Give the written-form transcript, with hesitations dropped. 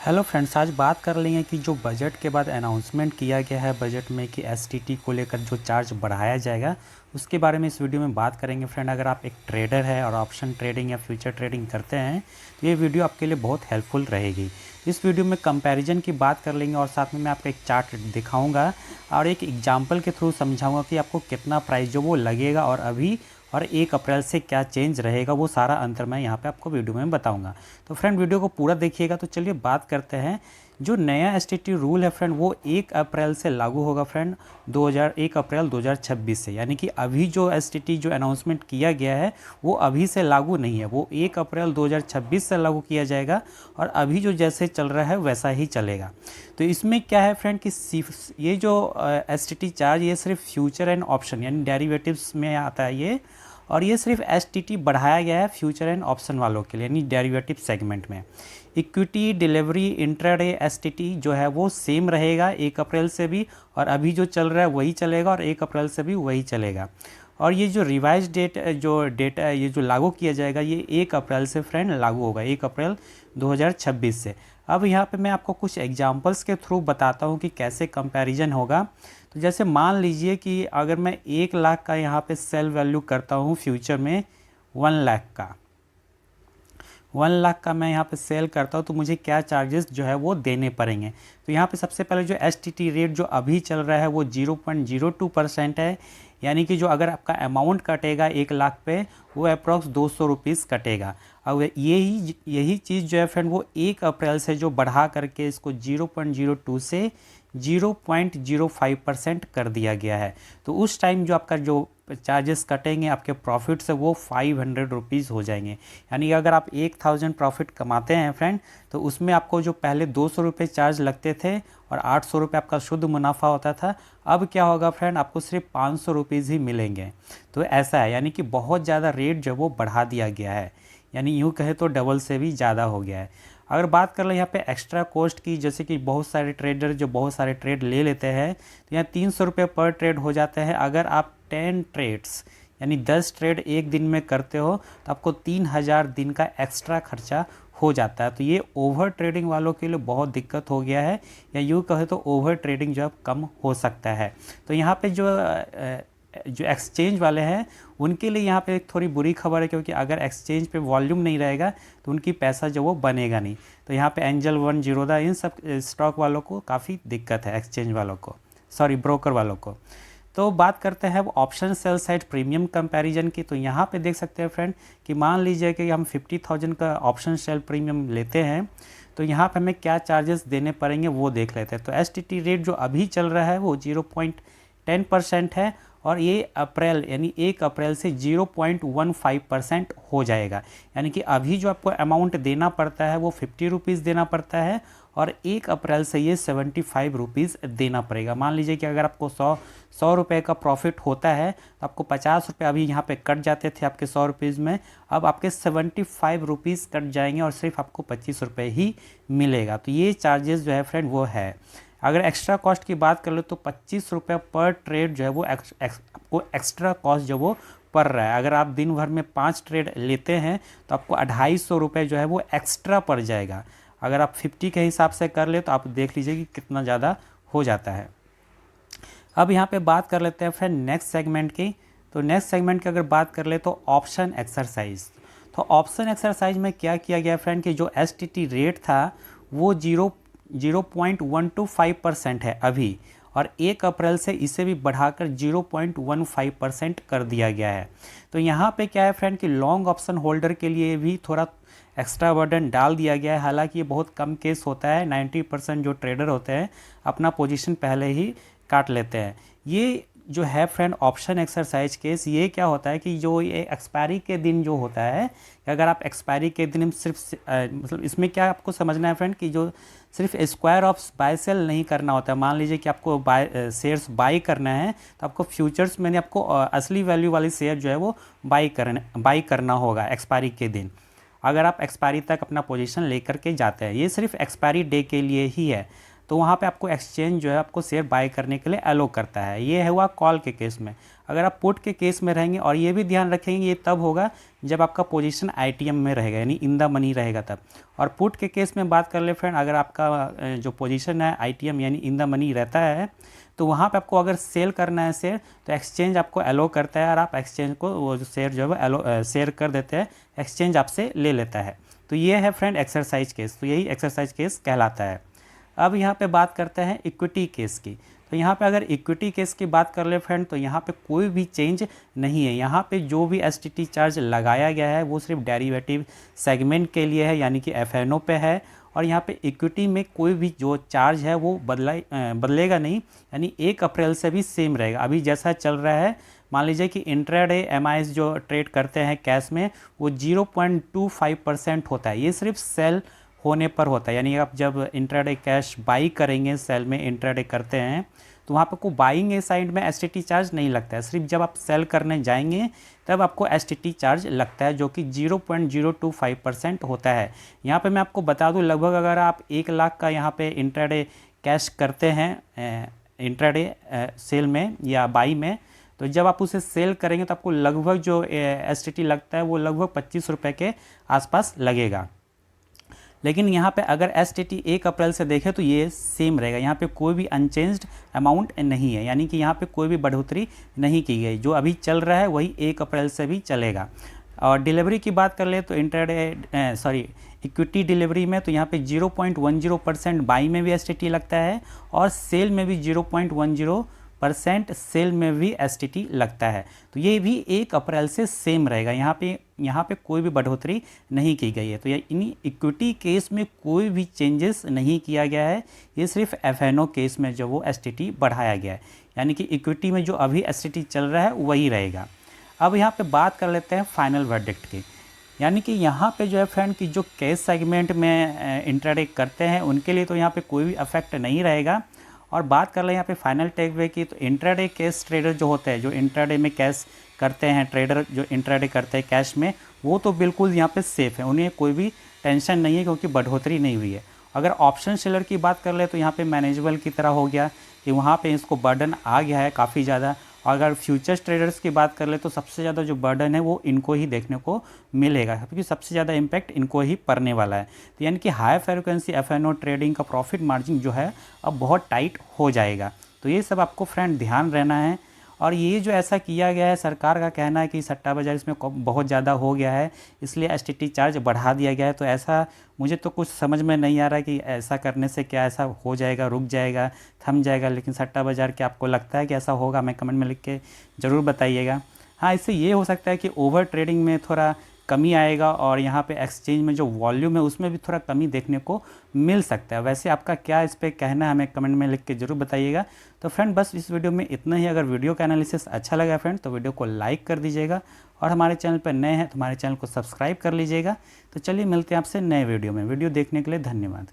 Hello friends, आज बात कर लेंगे कि जो बजट के बाद अनाउंसमेंट किया गया है बजट में कि एसटीटी को लेकर जो चार्ज बढ़ाया जाएगा उसके बारे में इस वीडियो में बात करेंगे। फ्रेंड, अगर आप एक ट्रेडर है और ऑप्शन ट्रेडिंग या फ्यूचर ट्रेडिंग करते हैं तो ये वीडियो आपके लिए बहुत हेल्पफुल रहेगी। इस वीडियो में कंपैरिजन की बात कर लेंगे और साथ में मैं आपको एक चार्ट दिखाऊंगा और एक एग्जाम्पल के थ्रू समझाऊंगा कि आपको कितना प्राइस जो वो लगेगा और 1 अप्रैल से क्या चेंज रहेगा, वो सारा अंतर मैं यहाँ पे आपको वीडियो में बताऊंगा। तो फ्रेंड, वीडियो को पूरा देखिएगा। तो चलिए बात करते हैं। जो नया एसटीटी रूल है फ्रेंड, वो 1 अप्रैल से लागू होगा फ्रेंड, 1 अप्रैल 2026 से। यानी कि अभी जो एसटीटी जो अनाउंसमेंट किया गया है वो अभी से लागू नहीं है, वो 1 अप्रैल 2026 से लागू किया जाएगा और अभी जो जैसे चल रहा है वैसा ही चलेगा। तो इसमें क्या है फ्रेंड कि ये जो एसटीटी चार्ज ये सिर्फ फ्यूचर एंड ऑप्शन यानी डेरिवेटिव्स में आता है ये, और ये सिर्फ एसटीटी बढ़ाया गया है फ्यूचर एंड ऑप्शन वालों के लिए यानी डेरिवेटिव सेगमेंट में। इक्विटी डिलीवरी इंट्राडे एसटीटी जो है वो सेम रहेगा 1 अप्रैल से भी, और अभी जो चल रहा है वही चलेगा और 1 अप्रैल से भी वही चलेगा। और ये जो रिवाइज डेट ये जो लागू किया जाएगा ये 1 अप्रैल से फ्रेंड लागू होगा, 1 अप्रैल 2026 से। अब यहाँ पे मैं आपको कुछ एग्जांपल्स के थ्रू बताता हूँ कि कैसे कंपैरिजन होगा। तो जैसे मान लीजिए कि अगर मैं 1 लाख का यहाँ पे सेल वैल्यू करता हूँ फ्यूचर में 1 लाख का, 1 लाख का मैं यहाँ पे सेल करता हूँ तो मुझे क्या चार्जेस जो है वो देने पड़ेंगे। तो यहाँ पे सबसे पहले जो एसटीटी रेट जो अभी चल रहा है वो 0.02% है। यानी कि जो अगर आपका अमाउंट कटेगा 1 लाख पे वो अप्रॉक्स 200 रुपीज़ कटेगा। अब यही चीज़ जो है फ्रेंड वो 1 अप्रैल से जो बढ़ा करके इसको 0.02 से 0.05% कर दिया गया है। तो उस टाइम जो आपका जो चार्जेस कटेंगे आपके प्रॉफिट से वो 500 रुपीज़ हो जाएंगे। यानी अगर आप 1000 प्रॉफिट कमाते हैं फ्रेंड तो उसमें आपको जो पहले 200 रुपये चार्ज लगते थे और 800 रुपये आपका शुद्ध मुनाफा होता था, अब क्या होगा फ्रेंड, आपको सिर्फ 500 रुपीज़ ही मिलेंगे। तो ऐसा है, यानी कि बहुत ज़्यादा रेट जो वो बढ़ा दिया गया है, यानी यूँ कहे तो डबल से भी ज़्यादा हो गया है। अगर बात कर लें यहाँ पे एक्स्ट्रा कॉस्ट की, जैसे कि बहुत सारे ट्रेडर जो बहुत सारे ट्रेड ले लेते हैं तो यहाँ 300 रुपये पर ट्रेड हो जाते हैं। अगर आप 10 ट्रेड्स यानी 10 ट्रेड एक दिन में करते हो तो आपको 3000 दिन का एक्स्ट्रा खर्चा हो जाता है। तो ये ओवर ट्रेडिंग वालों के लिए बहुत दिक्कत हो गया है, या यूँ कहे तो ओवर ट्रेडिंग जो अब कम हो सकता है। तो यहाँ पे जो एक्सचेंज वाले हैं उनके लिए यहाँ पे एक थोड़ी बुरी खबर है, क्योंकि अगर एक्सचेंज पे वॉल्यूम नहीं रहेगा तो उनकी पैसा जो वो बनेगा नहीं। तो यहाँ पे एंजल वन, जीरोधा, इन सब स्टॉक वालों को काफ़ी दिक्कत है, एक्सचेंज वालों को, सॉरी ब्रोकर वालों को। तो बात करते हैं अब option sell side premium comparison की। तो यहाँ पे देख सकते हैं फ्रेंड कि मान लीजिए कि हम 50,000 का ऑप्शन सेल प्रीमियम लेते हैं तो यहाँ पे हमें क्या चार्जेस देने पड़ेंगे वो देख लेते हैं। तो एसटीटी रेट जो अभी चल रहा है वो 0.10% है और ये अप्रैल यानी 1 अप्रैल से 0.15% हो जाएगा। यानी कि अभी जो आपको अमाउंट देना पड़ता है वो 50 रुपीज़ देना पड़ता है और 1 अप्रैल से ये 75 रुपीज़ देना पड़ेगा। मान लीजिए कि अगर आपको 100 रुपये का प्रॉफिट होता है तो आपको 50 रुपये अभी यहाँ पे कट जाते थे आपके 100 रुपीज़ में, अब आपके 75 रुपीज़ कट जाएंगे और सिर्फ आपको 25 रुपये ही मिलेगा। तो ये चार्जेस जो है फ्रेंड वो है। अगर एक्स्ट्रा कॉस्ट की बात कर लो तो 25 रुपये पर ट्रेड जो है वो आपको एक्स्ट्रा कॉस्ट जो वो पड़ रहा है। अगर आप दिन भर में 5 ट्रेड लेते हैं तो आपको 250 रुपये जो है वो एक्स्ट्रा पड़ जाएगा। अगर आप 50 के हिसाब से कर ले तो आप देख लीजिए कि कितना ज़्यादा हो जाता है। अब यहाँ पे बात कर लेते हैं फ्रेंड नेक्स्ट सेगमेंट की। तो नेक्स्ट सेगमेंट की अगर बात कर ले तो ऑप्शन एक्सरसाइज। तो ऑप्शन एक्सरसाइज में क्या किया गया फ्रेंड कि जो एसटीटी रेट था वो 0.125% है अभी, और 1 अप्रैल से इसे भी बढ़ाकर 0.15% कर दिया गया है। तो यहाँ पे क्या है फ्रेंड कि लॉन्ग ऑप्शन होल्डर के लिए भी थोड़ा एक्स्ट्रा बर्डन डाल दिया गया है। हालांकि ये बहुत कम केस होता है, 90% जो ट्रेडर होते हैं अपना पोजीशन पहले ही काट लेते हैं। ये जो है फ्रेंड ऑप्शन एक्सरसाइज केस, ये क्या होता है कि जो ये एक्सपायरी के दिन जो होता है कि अगर आप एक्सपायरी के दिन सिर्फ मतलब इसमें क्या आपको समझना है फ्रेंड कि जो सिर्फ स्क्वायर ऑफ बाय सेल नहीं करना होता है। मान लीजिए कि आपको शेयर्स बाई करना है तो आपको फ्यूचर्स में आपको असली वैल्यू वाली शेयर जो है वो बाई करना होगा एक्सपायरी के दिन, अगर आप एक्सपायरी तक अपना पोजीशन लेकर के जाते हैं। ये सिर्फ एक्सपायरी डे के लिए ही है। तो वहाँ पे आपको एक्सचेंज जो है आपको शेयर बाय करने के लिए अलो करता है। ये है हुआ कॉल के केस में। अगर आप पुट के केस में रहेंगे, और ये भी ध्यान रखेंगे, ये तब होगा जब आपका पोजीशन आईटीएम में रहेगा, यानी इन द मनी रहेगा तब। और पुट के केस में बात कर ले फ्रेंड, अगर आपका जो पोजीशन है आईटीएम यानी इन द मनी रहता है, तो वहाँ पे आपको अगर सेल करना है शेयर, तो एक्सचेंज आपको अलो करता है, और आप एक्सचेंज को वो जो शेयर जो है वो अलो शेयर कर देते हैं, एक्सचेंज आपसे ले लेता है। तो ये है फ्रेंड एक्सरसाइज केस, तो यही एक्सरसाइज केस कहलाता है। अब यहाँ पे बात करते हैं इक्विटी केस की। तो यहाँ पे अगर इक्विटी केस की बात कर ले फ्रेंड, तो यहाँ पे कोई भी चेंज नहीं है। यहाँ पे जो भी एसटीटी चार्ज लगाया गया है वो सिर्फ डेरिवेटिव सेगमेंट के लिए है, यानी कि एफएनओ पे है। और यहाँ पे इक्विटी में कोई भी जो चार्ज है वो बदलेगा नहीं, यानी 1 अप्रैल से भी सेम रहेगा। अभी जैसा चल रहा है, मान लीजिए कि इंट्राडे एमआईएस जो ट्रेड करते हैं कैश में, वो 0.25% होता है। ये सिर्फ सेल होने पर होता है, यानी आप जब इंट्राडे कैश बाई करेंगे, सेल में इंट्राडे करते हैं, तो वहाँ पर को बाइंग साइड में एसटीटी चार्ज नहीं लगता है। सिर्फ जब आप सेल करने जाएंगे तब आपको एसटीटी चार्ज लगता है, जो कि 0.025% होता है। यहाँ पे मैं आपको बता दूँ, लगभग अगर आप 1 लाख का यहाँ पे इंट्राडे कैश करते हैं इंट्राडे सेल में या बाई में, तो जब आप उसे सेल करेंगे तो आपको लगभग जो एसटीटी लगता है वो लगभग 25 रुपये के आसपास लगेगा। लेकिन यहाँ पे अगर एसटीटी 1 अप्रैल से देखें तो ये सेम रहेगा, यहाँ पे कोई भी अनचेंज्ड अमाउंट नहीं है, यानी कि यहाँ पे कोई भी बढ़ोतरी नहीं की गई। जो अभी चल रहा है वही 1 अप्रैल से भी चलेगा। और डिलीवरी की बात कर ले तो इक्विटी डिलीवरी में तो यहाँ पे 0.10% बाई में भी एसटीटी लगता है, और सेल में भी 0.10% सेल में भी एसटीटी लगता है। तो ये भी 1 अप्रैल से सेम रहेगा, यहाँ पे कोई भी बढ़ोतरी नहीं की गई है। तो यानी इक्विटी केस में कोई भी चेंजेस नहीं किया गया है, ये सिर्फ एफएनओ केस में जो वो एसटीटी बढ़ाया गया है, यानी कि इक्विटी में जो अभी एसटीटी चल रहा है वही रहेगा। अब यहाँ पे बात कर लेते हैं फाइनल वर्डिक्ट की, यानी कि यहाँ पे जो है फ्रेंड की जो कैश सेगमेंट में इंट्राडे करते हैं उनके लिए तो यहाँ पे कोई भी अफेक्ट नहीं रहेगा। और बात कर लें यहाँ पे फाइनल टेकअवे की, तो इंट्राडे कैश ट्रेडर जो होते हैं, जो इंट्राडे में कैश करते हैं, ट्रेडर जो इंट्राडे करते हैं कैश में, वो तो बिल्कुल यहाँ पे सेफ़ है, उन्हें कोई भी टेंशन नहीं है क्योंकि बढ़ोतरी नहीं हुई है। अगर ऑप्शन सेलर की बात कर ले तो यहाँ पे मैनेजेबल की तरह हो गया कि वहाँ पे इसको बर्डन आ गया है काफ़ी ज़्यादा। और अगर फ्यूचर्स ट्रेडर्स की बात कर ले तो सबसे ज़्यादा जो बर्डन है वो इनको ही देखने को मिलेगा, क्योंकि सबसे ज़्यादा इम्पैक्ट इनको ही पड़ने वाला है। तो यानी कि हाई फ्रीक्वेंसी एफएनओ ट्रेडिंग का प्रॉफिट मार्जिन जो है अब बहुत टाइट हो जाएगा। तो ये सब आपको फ्रेंड ध्यान रहना है। और ये जो ऐसा किया गया है, सरकार का कहना है कि सट्टा बाज़ार इसमें बहुत ज़्यादा हो गया है, इसलिए एसटीटी चार्ज बढ़ा दिया गया है। तो ऐसा मुझे तो कुछ समझ में नहीं आ रहा कि ऐसा करने से क्या ऐसा हो जाएगा, रुक जाएगा, थम जाएगा। लेकिन सट्टा बाज़ार क्या आपको लगता है कि ऐसा होगा? हमें कमेंट में लिख के ज़रूर बताइएगा। हाँ, इससे ये हो सकता है कि ओवर ट्रेडिंग में थोड़ा कमी आएगा, और यहाँ पे एक्सचेंज में जो वॉल्यूम है उसमें भी थोड़ा कमी देखने को मिल सकता है। वैसे आपका क्या इस पे कहना है हमें कमेंट में लिख के ज़रूर बताइएगा। तो फ्रेंड बस इस वीडियो में इतना ही। अगर वीडियो का एनालिसिस अच्छा लगा फ्रेंड तो वीडियो को लाइक कर दीजिएगा, और हमारे चैनल पर नए हैं तो हमारे चैनल को सब्सक्राइब कर लीजिएगा। तो चलिए मिलते हैं आपसे नए वीडियो में। वीडियो देखने के लिए धन्यवाद।